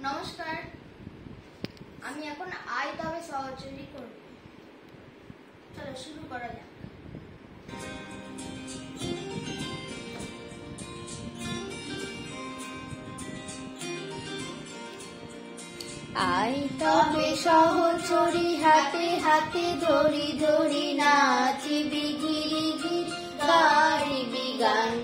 নমস্কার, আমি এখন আয় তবে সহচরী করব। চলো শুরু করা যাক। আয় তবে সহচরী হাতে হাতে ধরি ধরি নাচিবি গিরি গিরি গাইবি গান।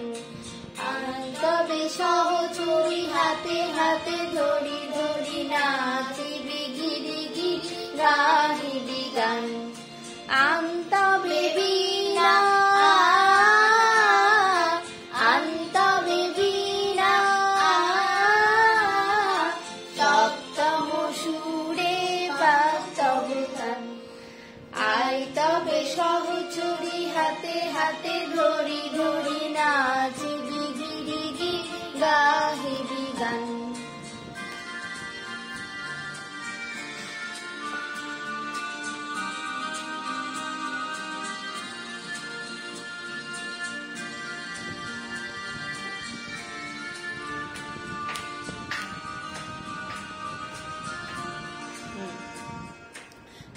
আয় তবে সহচরী হাতে হাতে ধরি ধরি নাচিবি গিরি গিরি গাইবি গান। আন তবে বীণা আন তবে বীণা সপ্তম সুরে বাজব গান। আয় তবে সহচরী হাতে হাতে ধরি ধরি নাচিবি গিরি গিরি গাহিবি গান।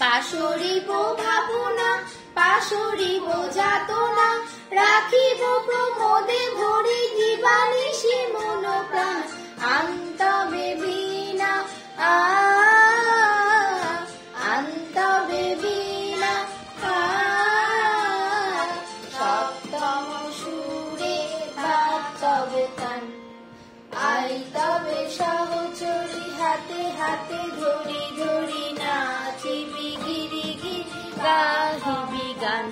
পাশরিব ভাবনা পাশরিব যাতনা রাখিব প্রমোদে ভরি দিবানিশি মন প্রাণ। আন তবে বীণা আন তবে বীণা সপ্তম সুরে বাজব গান। আয় তবে সহচরী হাতে হাতে ধরি ধরি নাচিবি গিরি গিরি গাহিবি গান।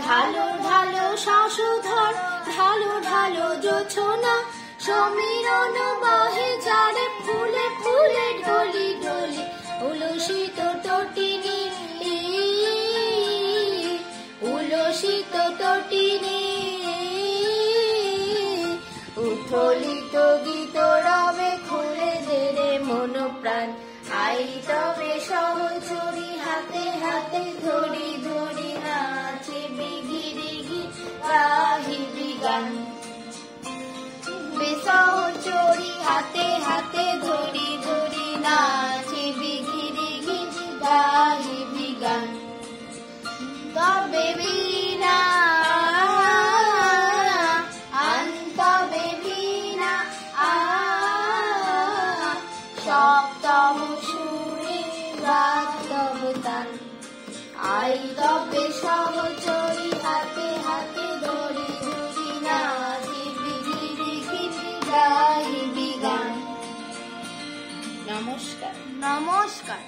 ঢালো ঢালো শাশুধর ঢালো ঢালো জোছনা সমীরণ বহে যারে ফুলে ফুলে ঢলি ঢলি উলসিত তটিনী উলসিত তটিনী উথলিত গীত রবে খুলে দেরে মন প্রাণ। আই তবে সহচরী হাতে হাতে ধরি ধরি নাচিবি গিরি গিরি গাহিবি গান। সহচরী হাতে হাতে ধরি ধরি নাচিবি গিরি গিরি গাহিবি গান। তবে বীণা আন তবে বীণা সপ্তম সুরে বাজব গান। আই তবে সহচরী হাতে হাতে ধরি ধরি নাচিবি গিরি গিরি গাহিবি গান। নমস্কার। নমস্কার।